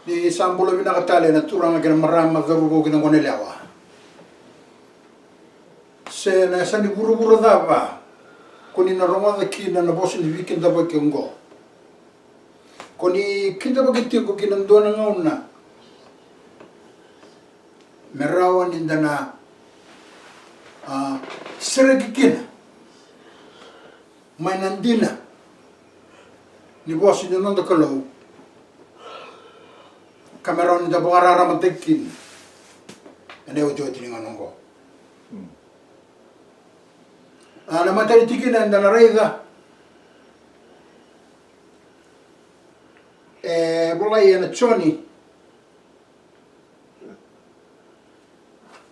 Ni sambulo binakatali na turang akin marama garugo ginang konelewa. Se na sa ni buru-buru daba. Kuni na ronga da kina na bosi ni wikin daba kiongo. Kuni kinda bagiti ko kinando na ngauna. Merawan inda na seragikina. May nandina. Ni bosi ni nanda kalau. Kameron da bungarara mantekin. Ane ujo tiningan nongo. Ana matari tikina nda na reida. Bulai ana choni.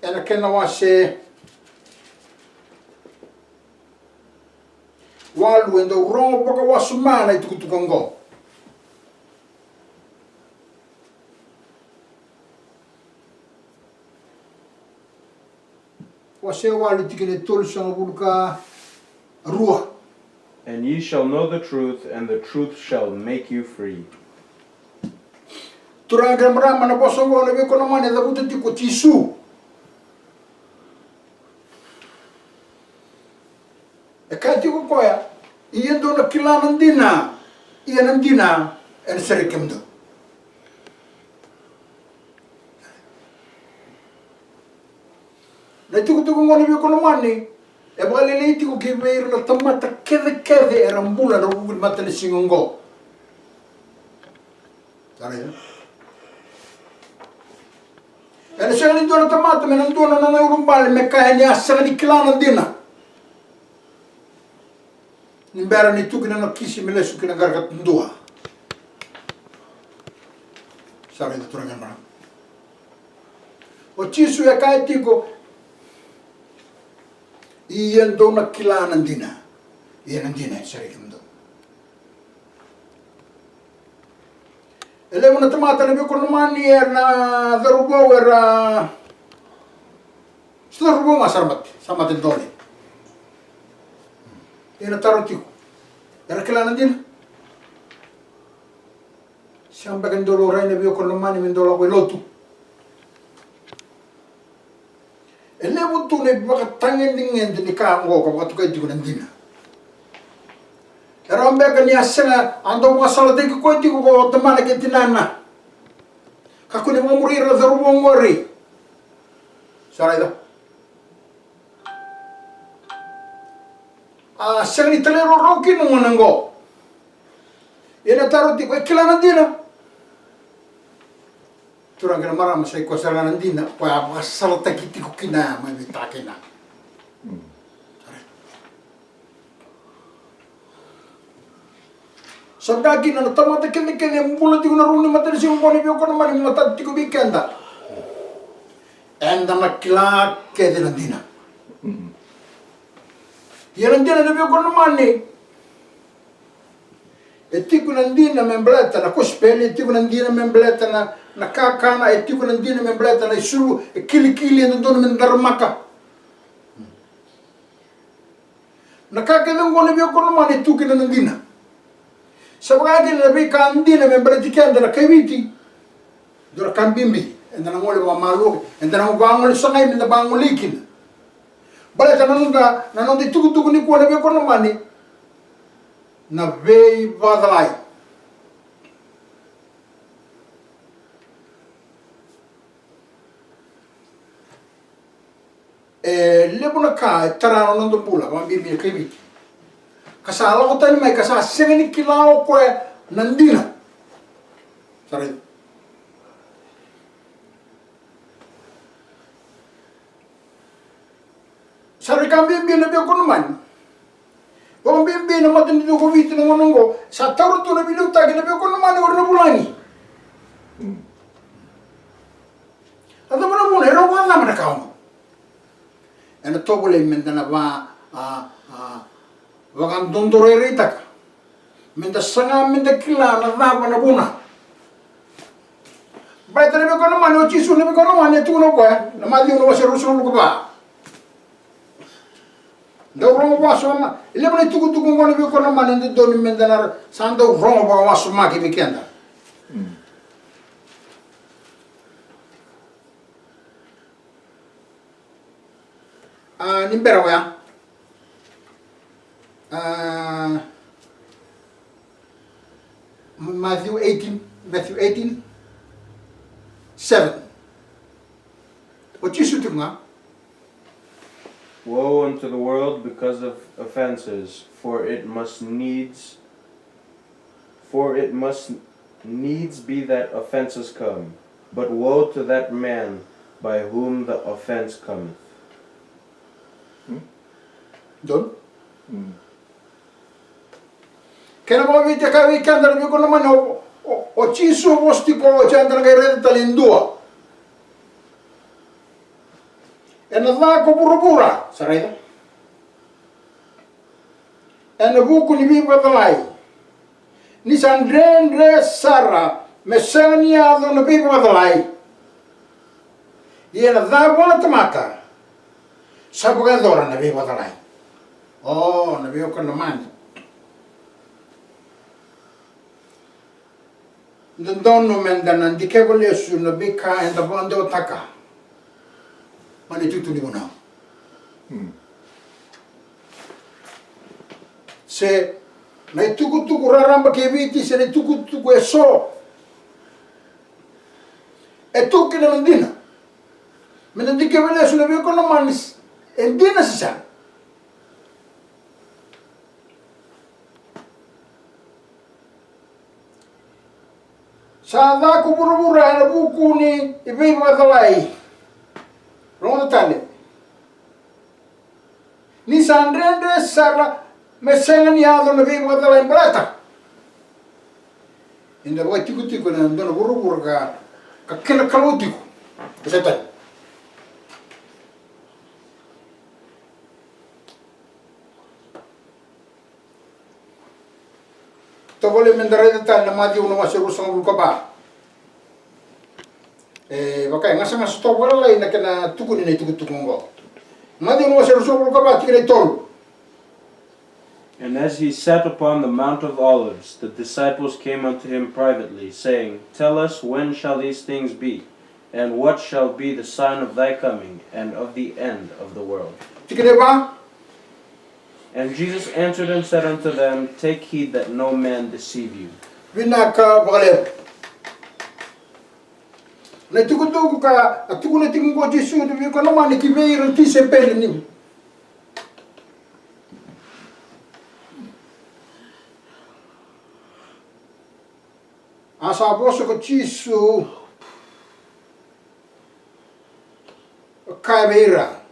Ana kena wase walu endo rongo baka wasumana itukutukongo. And ye shall know the truth, and the truth shall make you free. Na tuku ngoni bi kono mani e bale le tiku ke meir na tamata kede era mbula na ugul mata le singongo sare ene sele ndo na tamata me ndo na urumbale me kaani asara di klana dina nimbera ni tuku na kisi mele su kina gargat ndua sare ndo turanga mara o chisu ya kai tiko iyan do na kilana dina iyan dina sarikim do elevo na tamata na biko mani na darubo era darubo masarmat samat dole ina tarotiko era kilana dina samba kan dolo rai na biko mani min dolo ko lotu elevo tu ne baka tangen dingen ni ka ngo ko baka tukai dikunan dina era ambe kan ya sena ando masala de ko tiku ko temana ke tinana ka kuni mo muri ra zaru mo ngori sarayda seni telero roki no monango ena taroti ko kilana dina turang kena marah masai ko sarangan dina ko asal takiti ko kina mai bitakina sabdagi na tamata kene mbula ti na runi mata si ngoni bi ko mani mata ti ko bikenda enda makla ke de dina yeran dina de bi ko mani etiku nandina membleta na kospeli etiku nandina membleta na kakana etiku nandina membleta na isulu kili na dono mendarmaka na kakana ngone bi kono mane tuki na nandina sabagadi na bi kandina membleta kanda na keviti dora kambimbi endana ngole wa malu endana ngwangole sangai minda bangulikin baleta na nonda tuku ni ko na bi kono mane na vei vadalai lebuna ka tarano nondo bula mambi mi kebi kasala ko tani mai kasa sengeni kilao ko nandina sare sare kambi bi na be ko man Bom bimbi na matan dito ko viti ng manunggo sa taro to na biluta ginabi ko naman or na bulangi. Ano mo na muna ero wala naman nakao. Ano to bole menda na ba wakang dondore rita ka. Menda sanga menda kila na daba na buna. Baita na ko naman o chisu na ko naman ito no ko na mali uno wasa rusun ko ba. Daw rongo waso ma ile bane tuku ngoni bi ko na mane do ni mendanar sando rongo ba waso ma ki bikenda nimbera ya. Matthew 18, 7. What you should do now? Woe unto the world because of offenses, for it must needs be that offenses come. But woe to that man by whom the offense cometh. Don? Kena mo vite ka weekend na ko naman o chisu wosti ko chandra ngai renta talindua. Ena va ko burubura, sarayda. Ena buku ni biba dalai. Ni sandrendre sara mesania do na biba dalai. Ena va bona tamata. Sabuga dora na biba dalai. Oh, na biba ko naman. Ndono mendana ndikego lesu no bika enda bonde otaka. Mani tutu ni mona. Se na tuku raramba ke viti se ne tuku eso. E tuku na ndina. Mena ndikego lesu no bika no manis. Endina sisa. Sada ku burubura na buku ni ibi madalai. Ronda tale. Ni sandrende sara mesengani ado na ibi madalai brata. Inda boy tiku na ndona burubura ka kena kalutiku. Besetan. Tavole mendareda tal na mati uno masero sang luka ba. Bakai ngasa ngasa to wala lai na kana tuku ni tuku ngo. Mati uno masero sang luka ba tikre tolu. And as he sat upon the Mount of Olives, the disciples came unto him privately, saying, Tell us, when shall these things be? And what shall be the sign of thy coming, and of the end of the world? Tikre ba? And Jesus answered and said unto them, Take heed that no man deceive you. Vinaka bagale. Na tuku ka atuku na tingu ko Jesu de ko na mani ki veiro ti se pele ni. Asa boso ko Jesu ka veira.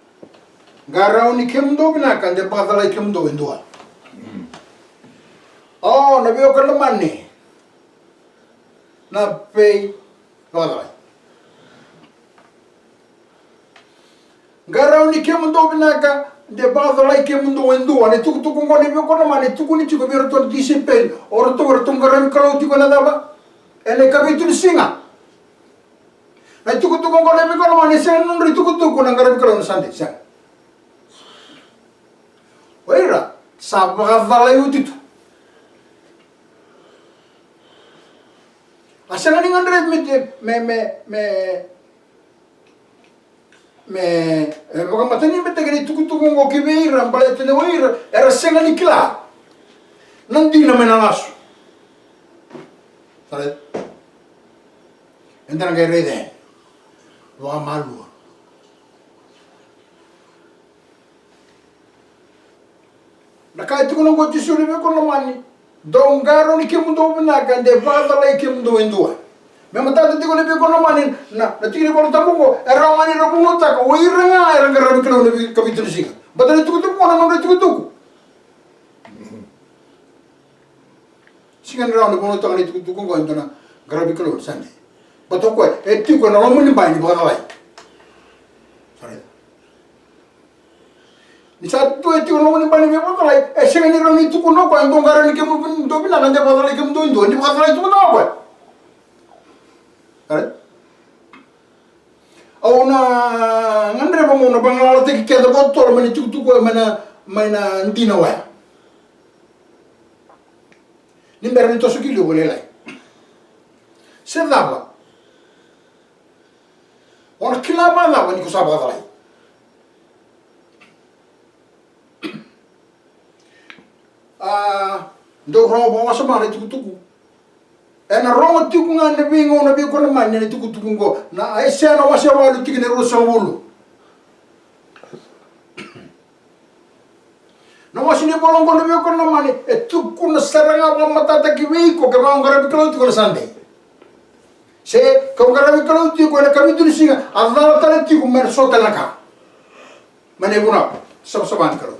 Garau ni kemdo binaka de badala kemdo indua. Oh, na veo ka mani. Na pei badala. Garau ni kemdo binaka de badala kemdo indua. Ne tuku ngone veo ka mani tuku ni tuku vero to disipel. Ora to garau kalau tuku na daba. Ele kabitu ni singa. Na tuku ngone veo ka mani sen nuri tuku na garau kalau sande sen. Oira, sabaga vala yutitu. Asal ni ngandre baka matani metagani tuku ngo kibeira mbale tene oira era senga ni kila. Nandi na menanas. Sare. Endana ga rede. Wa malu. Nakai tu kono goti suri be kono mani dongaro ni kemundo binaga de badala kemundo endua me mata tu kono be kono mani na tiri kono tamungo era mani rabungo ta ko iranga era ngarabi kono ne kabitu singa badala tu kono na tu singa raund kono ta ni tu kono endana ngarabi kono sande bato ko e tu kono ramuni bani badala sorry ni saat tu itu orang ni bani memang kalau esok ni orang itu kuno kau antong garan ni kemu pun tu bila nanti pasal lagi kemu tu itu ni pasal itu kuno apa? Kan? Awak na ngandre pamu na bangala te kita botol mana tu kau mana nanti nawa. Ni berani tu sekilo boleh lah. Sedapa. Orang kelapa lah ni kusabah lah. ndo rongo bonga sama na tuku ena rongo tuku nga na bingo na bingo na man na tuku ngo na ai se na wasa walu tikine rosa wulu na wasi ni bolong ko na bingo na man e tuku na saranga ba matata ki wiko ke ma ngara bikalo tuku na sande se ka ngara bikalo tuku na kami tu singa Allah tala tuku mer so talaka mane buna sab saban karo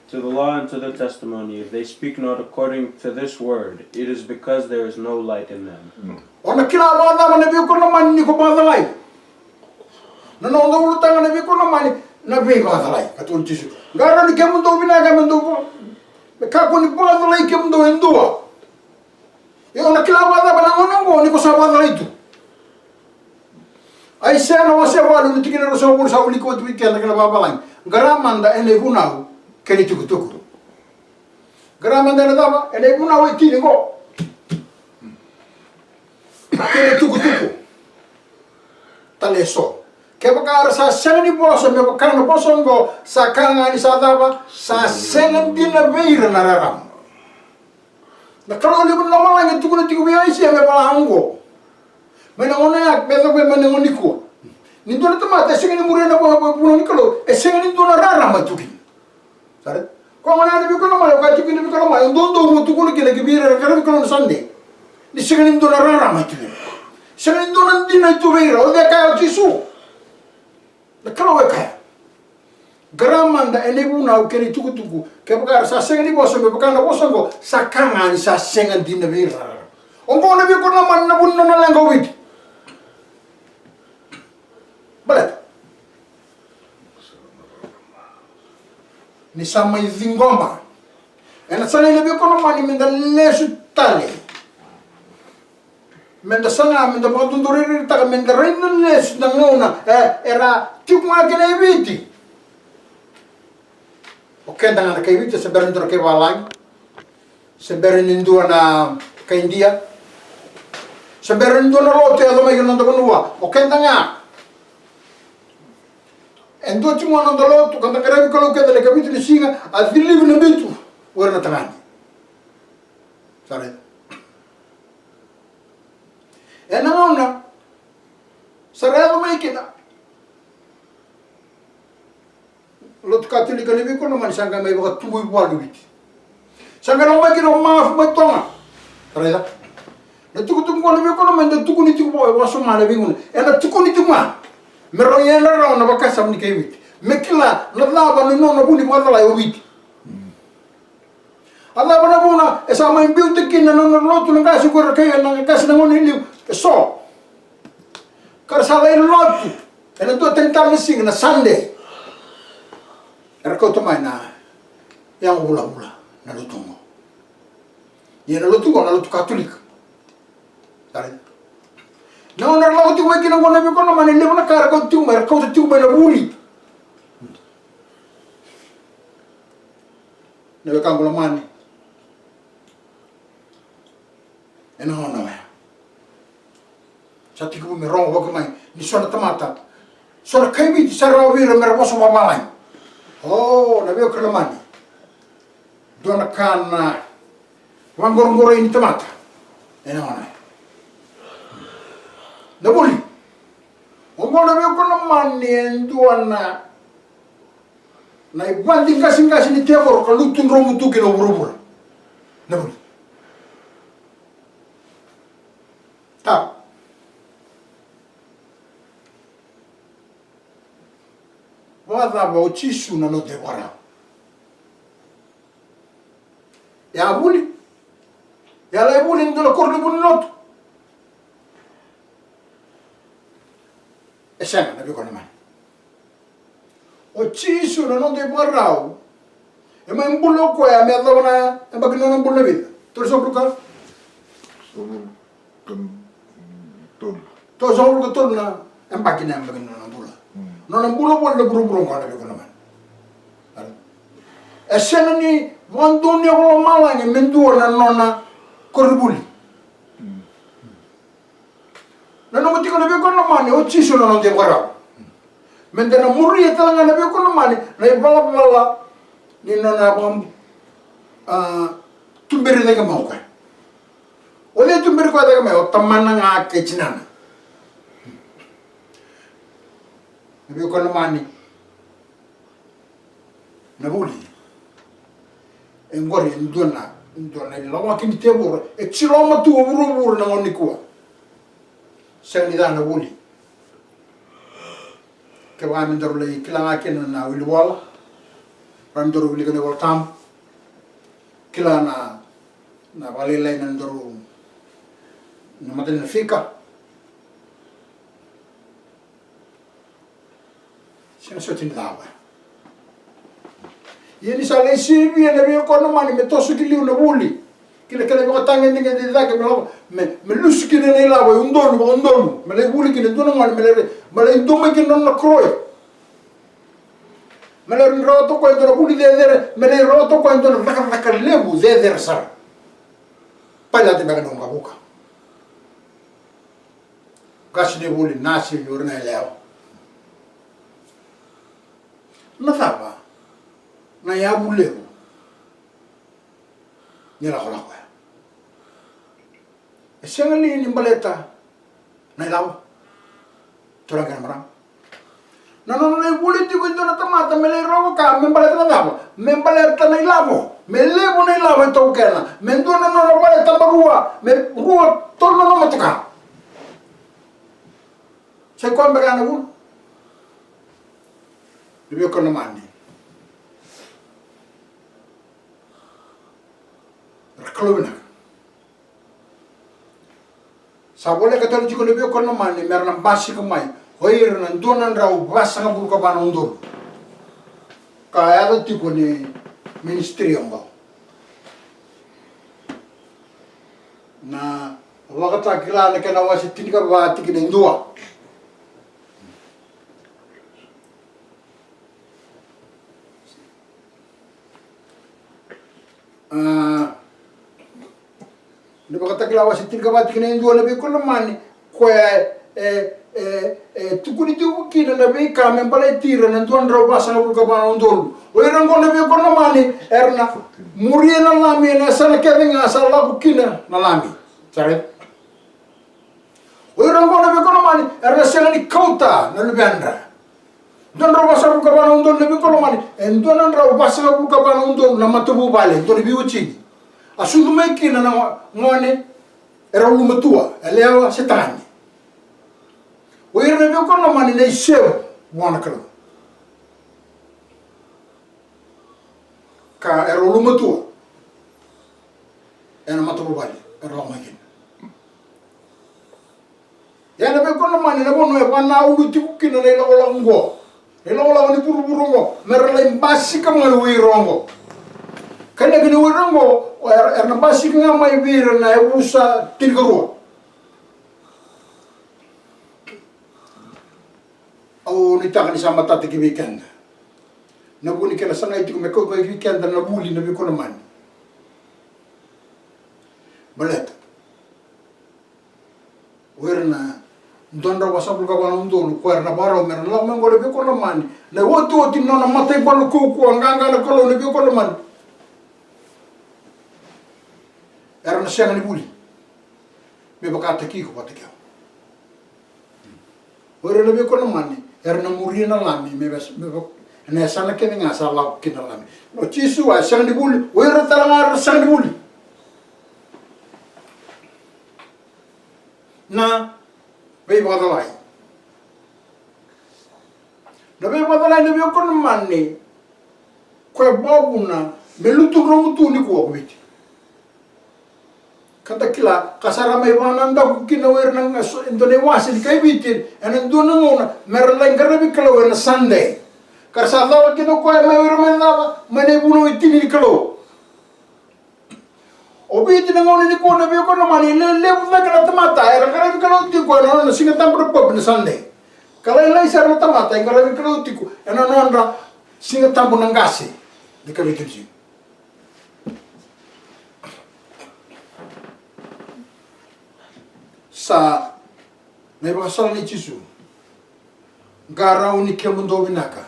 To the law and to the testimony, if they speak not according to this word, it is because there is no light in them. Ona kila wada mana bi ko na man ni ko ba dalai. Na no ndo tanga na bi ko na man na bi ko dalai ka tu tisu. Gara ni kemu ndo bina ga ndo ko. Me ka ko ni ba dalai kemu ndo endua. E ona kila wada bana ngono ngo ni ko sa ba dalai tu. Ai se na wase walu ni tikina ro so bul sa uli ko tu ki na ba balai. Gara manda ene hunau keni tuku Gramanda na daba ene buna we tini go keni tuku tale so ke bakara sa sengani boso me bakara boso ngo sa kanga ni sa daba sa sengan dina beira na raram na kalau libu na mala ngi tuku bi ai sia me bala ango me na ona yak me do me na ngoniko ni do na tama te sengani murena bo ni kalau e sengani do na raram tuki Sare? Kau mana ada bikon nama, kau cikin bikon nama, yang dondo mutu kuno kile kibira, kerana bikon sande. Ni sekarang itu nara ramai tu. Sekarang itu nanti nanti tu beira, orang kaya cisu. Nak kalau kaya, geraman dah ene buna ukeni tuku, kaya bakar sasengan di bawah, bakar na bawah go, sakangan sasengan di beira. Orang kau nabi bikon nama nabun nona langkau wid. Balat. Ni sama zingoma ena sana ile biko no mani menda lesu tale menda sana menda bodunduri ta menda reina lesu ngona era tikuma kene viti oke dengan kay viti seberin tro ke walang seberin indua na kay India seberin indua na rote ado mai non do nuwa oke dengan Endo cuma nonton lo tu kata kerabi kalau kita lagi kabit di singa adili bina bitu warna tangan. Sare. Enangona sare apa mai kita. Lo tu kata lagi lebih kono man sangka mai bakat tubuh buat bit. Sangka lo mai kita maaf betonga. Sare dah. Na tuku kono lebih kono man tuku ni tuku boy waso mana bingun. Ena tuku ni tuku ma. Meroya na raw na bakasam ni kay wit. Mekila na laba no no buni madala yo wit. Allah bana buna esa may beauty kin na no lotu na kasi ko kay na kasi na ngoni liw. So. Kar sa lay lotu. Ena to tentar ni sing na Sunday. Erko to may na yang ula-ula na lutu mo. Yan na lutu Katolik. Tare. Não na logo tu vai que não gona biko na mane levo na cara com tu mer com tu na buli. Na be kambo mane. Ena ona me. Sa tiku me rongo ko mai ni sona tamata. Sona kai bi sara vira mer boso mamai. Oh, na be ko na mane. Dona kana. Wangor ini tamata. Ena ona. Nabuli. Umona be ko na mani nduana. Na ibandi kasi ni tebor ko lutun romu tuki no burubura. Nabuli. Ta. Wada ba uchisu na no dewara. Ya buli. Ya la buli ndo korni buni lotu. Esana na biko naman. O chisu na non de barrao. E ma imbulo ko ya me adlo na e bagno na imbulo vida. Tu so bruka? To so bruka to na em bagina em bagno na imbulo. Non imbulo bol de buru ko na biko naman. Esana ni wandoni ko mala ni mendu na nona koribuli. Na no mutiko na biko naman o chisu na non de barrao. Mendena muri talanga na biyo kono mani na ibala ni nona bam tumbiri daga mau ka. Ole tumbiri ko daga mau tamana nga ke chinana. Na biyo kono mani na buli. Engori ndona lawa kini tebur e chiloma tu buru na ngoni kuwa. Sani dana buli. Ke wa mindoro le kilanga kena na wilwala. Ramdoro wili kene wal tam. Kila na valelai na ndoro na maten na fika. Sina sotin dawa. Yeni sale sibi na biyo kono mani me tosu kiliu na buli. Kila kala biyo tangen dengan didake me lusu kine na ilawa undonu me le buli kine ndonu mani me le ndome kine na kroy. Me le roto ko ndonu buli de me le roto ko ndonu vaka lebu de sa. Pala de baga ndonga buka. Gashi de buli nasi yorna leo. Na thaba na ya buleu ni la kola kwa e sengali ni baleta na lawo tora kana mara na le buleti ko ndona tamata me le robo ka me baleta na lawo me baleta na lawo me levo na lawo to kana me ndona no baleta barua me rua torno no matoka se ko mbega na bul debio kono mani Rakalobina. Sabole katol jiko lebio kono mani merna basi kamai. Hoir nan donan rau basa ngabul ka bana undol. Kaya do tipo ni ministerio ngo. Na wakata kila ne kana wasi tinika ba tikine ndua. Nebo kata kila wasi tinika ba tikine ndua lebio kono mani kwe tukuni tu kina na be ka men pala tira nan tuan ro basa ngabul ka bana undol. Oiran ko lebio kono mani erna muriena lami na sana kevinga sala kukina na lami. Sare. Oiran ko lebio kono mani erna sela ni kauta na lubandra. Don ro basa ngabul ka bana undol lebio kono mani en donan ro basa ngabul ka bana undol na matubu bale to lebio uchi. Asundu mekina na ngone era ulumatua elewa setani. Oiran lebio kono mani nei seu wana kala. Ka era ulumatua ena matubu bale era lamakin. Yana be kono mani na bono e bana ulu tikukina na ila ngo. Ila ola ni buru ngo merla imbasi ka ngal wirongo. Kana gini wirongo erna basi ka mai wir na e usa tilgaru. Au ni taka ni sama tati ki weekend. Na buni kena sana itu me ko weekend na buli na be kono mani. Balet. Werna ndonda wasabul ka bana undolu ko erna baro mer la mango le be kono mani. Na wotu nona matai balu ko nganga na kolo le be kono mani. Era na senga ni buli. Me bakata ki ko patikao. Ora le be kono mani, era na muri na lami me na sana ke nga sa la kina lami. No chisu wa senga ni buli, ora talanga senga ni buli. Na be badalai. Na be badalai le be kono mani. Ko babuna me lutu romutu ni ko kwiti. Kata kila kasara mai wananda kukina wer nang indone wasi di kai bitin enan dona ngona merlang karabi kalo wer Sunday karsa lawa kino ko mai wer menava mane buno itini kalo obi itini ngona ni ko na bi ko na mani le na kala tamata era karabi kalo ti ko na singa tambro pop na Sunday kala lai sar na tamata karabi kalo ti ko enan nonra singa tambo nangasi di kabitin sa may bakasal ni Chisu gara uni ke mundo binaka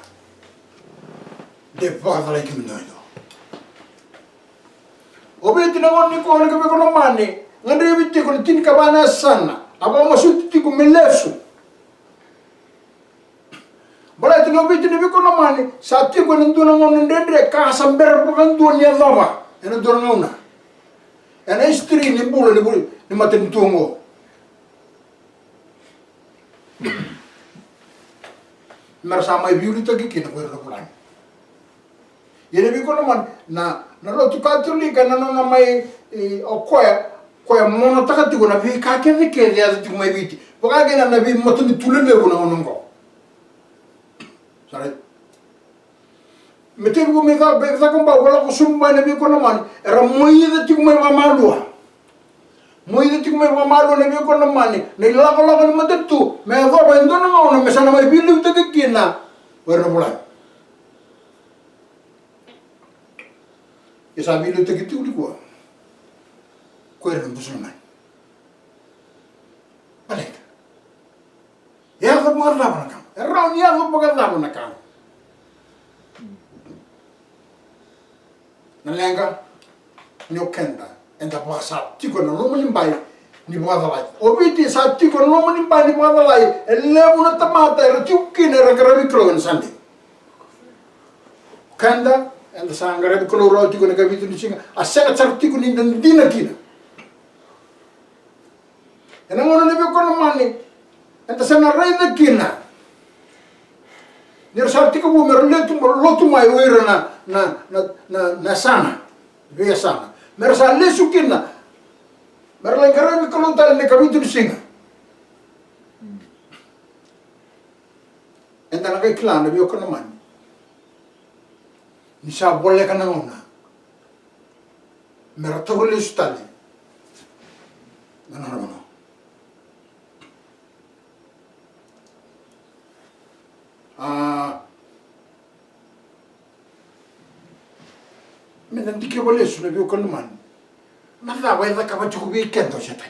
de bada like mundo ino obe tinangon ni ko na ko no mane ngande bitti ko tin ka bana sana aba masutti ko melesu bala tino bitti ni ko no mane satti ko ndu na ngon ndendre ka samber ko kan do ni lava ena do ngona ena istri ni bulu ni maten tungo Mersama ibu itu kiki nak berpulang. Jadi biko naman na lo tu katuli kana na may koya mono takati ko na bi ka ke dia tu may biti. Baka gina na bi matuni tulele ko na onongo. Sare. Mete ko me ka komba wala ko sumba na biko naman era moyida tu may mamalua. Moyida tu may mamalua na biko naman na ilako na matetu. Me go ba ndo na me sana may bilu tu kiki na berpulang. Ya sabi lu tegitu di gua. Kue ren musulman. Balik. Ya aku bukan apa nak. Erau ni aku bukan apa nak. Nalenga nyokenda. Enda bahasa tiko na lomo nimbai ni buat lagi. Obiti saat tiko na lomo nimbai ni buat lagi. Elebu na tamata ertuki na ragravi kroen sandi. Kanda enda sanggara ko roti ko nagabitu ni singa asaka charti ko ni dina kina ena ngono lebe ko mani enda sana raida kina nir sarti ko bu mer lotu mai wera na sana via sana mer sa lesu kina mer langara ko lonta ne kabitu ni singa enda nagai klan lebe ko mani Nisa boleh kana ngona. Merata boleh stali. Nana. Menanti ke boleh sudah biu kana man. Nada wai da kaba cukup ikan tu setan.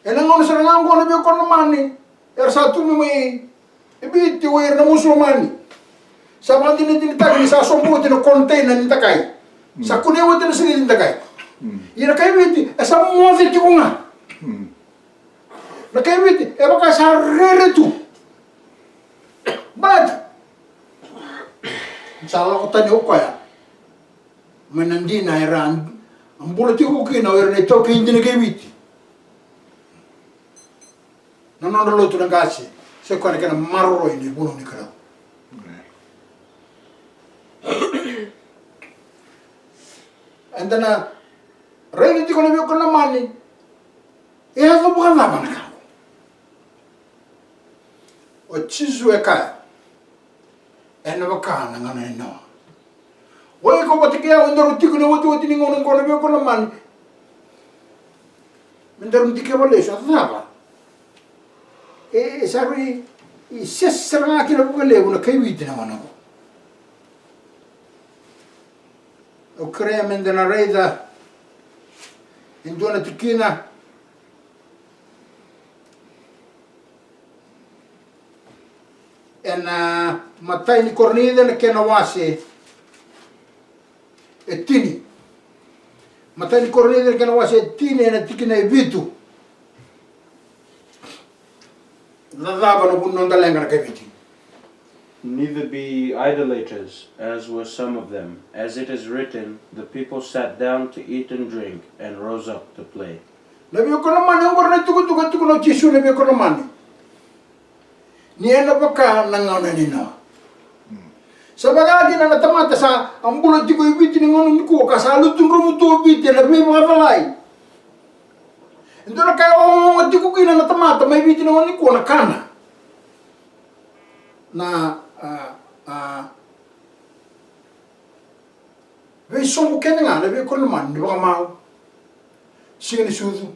Enang ngona serang ngona biu kana man ni. Satu ni ibi ti wai na musulmani. Sama din tagi sa sombo din container ni takai. Sa kunewo din sini din takai. Ira kai biti asa mo di tikunga. Na kai biti e baka sa rere tu. Bad. Sala ko tanyo ko ya. Manandi na iran. Ang bulati ko kina ira na to kin din kai biti. Nanono lo tu ngasi. Se ko na marro ini bulo ni kara. And then ready to go to the money. He has a one of them. Or Chizueka and a can and I know. Wake up at the girl when they're taking over to the on and go to the money. And then the cavalation lava. It's every sister knocking up a level of Kavi in a one. O crea mendena reida in dona tikina en matai ni cornida na kena wase e tini matai ni cornida na kena wase e tini na tikina e vitu nadaba no bunno ndalenga na keviti. Neither be idolaters, as were some of them. As it is written, the people sat down to eat and drink, and rose up to play. Nabi ko naman ang korna tuko no chisu nabi ko naman. Niya na baka nangaw na nina. Sa bagagi na natamata sa ang bulot ko ibiti ni ngonong ko kasalo tun rumuto ibiti na may mga balay. Ito na kaya di ko kina natamata may ibiti ni ngonong ko na kana. Na Vei somo kene nga, nabi ko naman, di ba kamao? Sige ni sudu.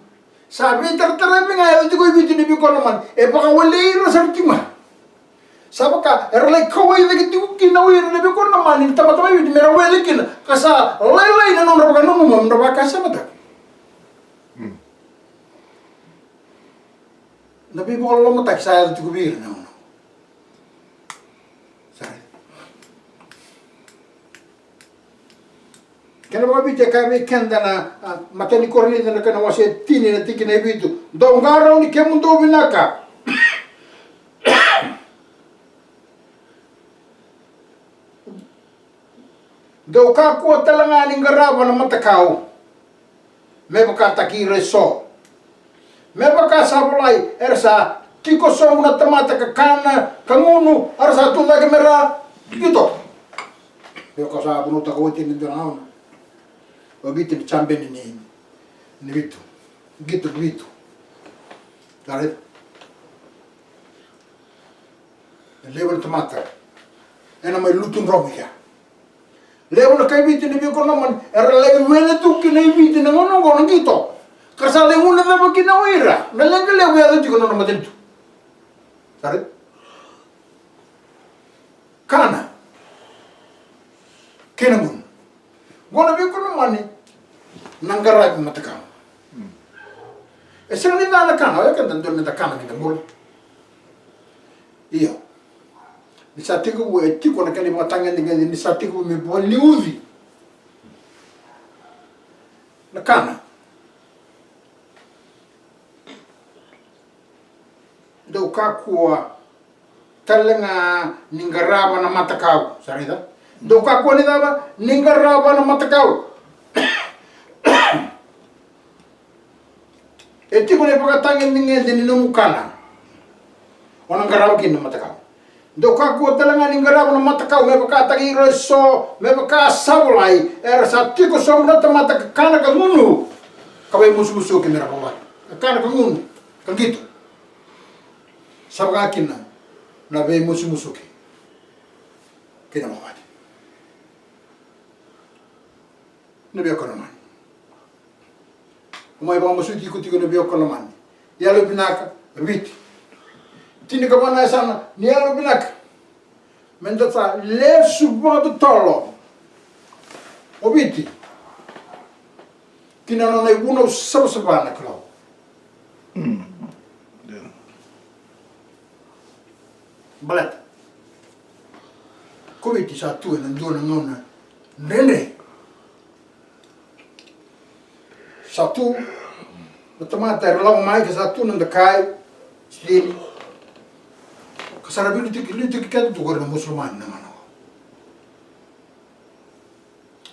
Sabi, tartarami nga, ito ko ibiti nabi ko naman, e baka walay na sa tima. Sabi ka, eralay kaway na ito ko kinaway na nabi ko naman, hindi tamatama ibiti, meron walay kina, kasa laylay na nung nabaga nung umam, nabaga sa mata. Nabi mo lo matak saya tu kubir na ono. Sai. Kena mga bite kami kenda na matani korni na kana wase tini na tiki na bitu. Do ngaro ni kemundo binaka. Do ka ko talanga ni garaba na matakao. Me baka takire so. Me baka sabulai ersa tiko so muna tamata ka kana kangunu arsa tu da kamera gitu. Yo ka sa bunu ta ko tin ndo na. O bitin chambe ni gitu. Gitu. Tare. Level tamata. Ena mai lutun romika. Level kai bitin ni ko naman era level tu kinai bitin ngono ngono gitu. Kasal yang una na bakina oira, nalanggal yang wala juga nono madentu. Sare? Kana. Kenamun. Gona bi kono mani nangara matakam. Esang ni na kana, ya kan tanto na kana kita mul. Iya. Ni satiku wo eti kona kani matanga ni satiku mi bo liuzi. Na kana. Do kakua talenga ningaraba na matakau sarida do kakua ni daba ningaraba na matakau eti kone pakatangin ninge deni no mukana onang garau kin na matakau do kakua talenga ningaraba na matakau me pakatagi reso me pakasabulai era satiko somna tamata kana kangunu kawai musu-musu kin mera bawa kana kangunu kan gitu. Sabga kina na be musu ke kina mawadi na be konoman umay ba musu tiko na be konoman yalo binaka wit tini ka bana sana ni yalo binaka menda sa le suba do tolo obiti kina no na uno sabana klo balat komiti satu na dona ngona nene satu betamata relang mai ke satu nanda kai sini kasarabi litik kan tu gorna musliman na mano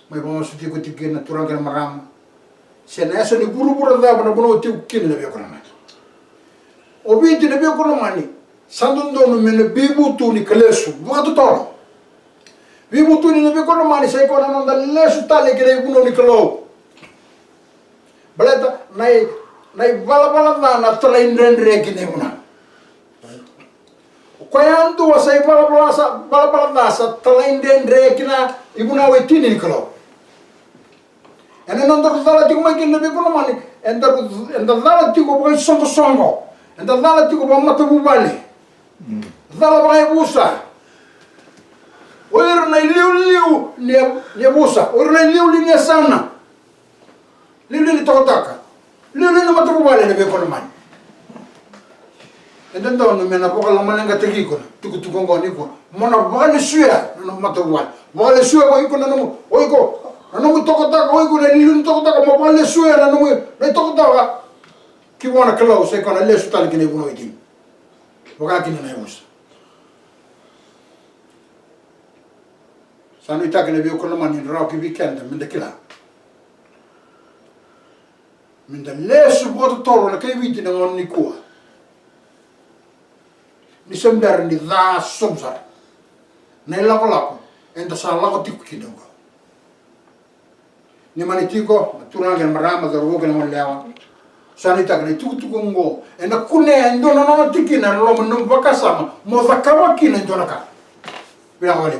mai ba masu ti ko tikin na turang kan maram senesa ni buru-buru da bana bono ti kin na be ko na obi ti na be ko na mani sandundo mene bibu tu ni kelesu buatu tolo bibu tu ni nabi kono mani sai kono nanda lesu tale kere kuno ni kelo baleta nai bala na train rendre kine una koyandu wasai bala na sa train rendre kina ibuna wetini ni kelo ene nanda dala ti mai kin nabi kono mani enda dala ti ko boy songo enda dala ti ko mata bubale dala bangay busa oir na liu ni busa oir na liu ni sana liu ni tokotaka liu ni mata bubale na be kono man enda ndo no mena pokala mananga tegi kono tuku ngoni ko mona bale suya no mata bubale bale suya ko iko no oiko no tokotaka oiko na liu ni tokotaka mo bale suya na no tokotaka ki wana kalo se kono lesu tal kine buno itin wakati na yus sanu itake na biyo kono mani roki weekend minda kila minda lesu boto tolo na kai witi na ngon ni kuwa ni semdar ni dha somsar na lako enta sa lako tiku kidongo ni mani tiko turanga marama da roga na lewa sanita kene tuku ngo ena kune ndo no tikina lo no bakasama mo zakama kina ndo naka bila wale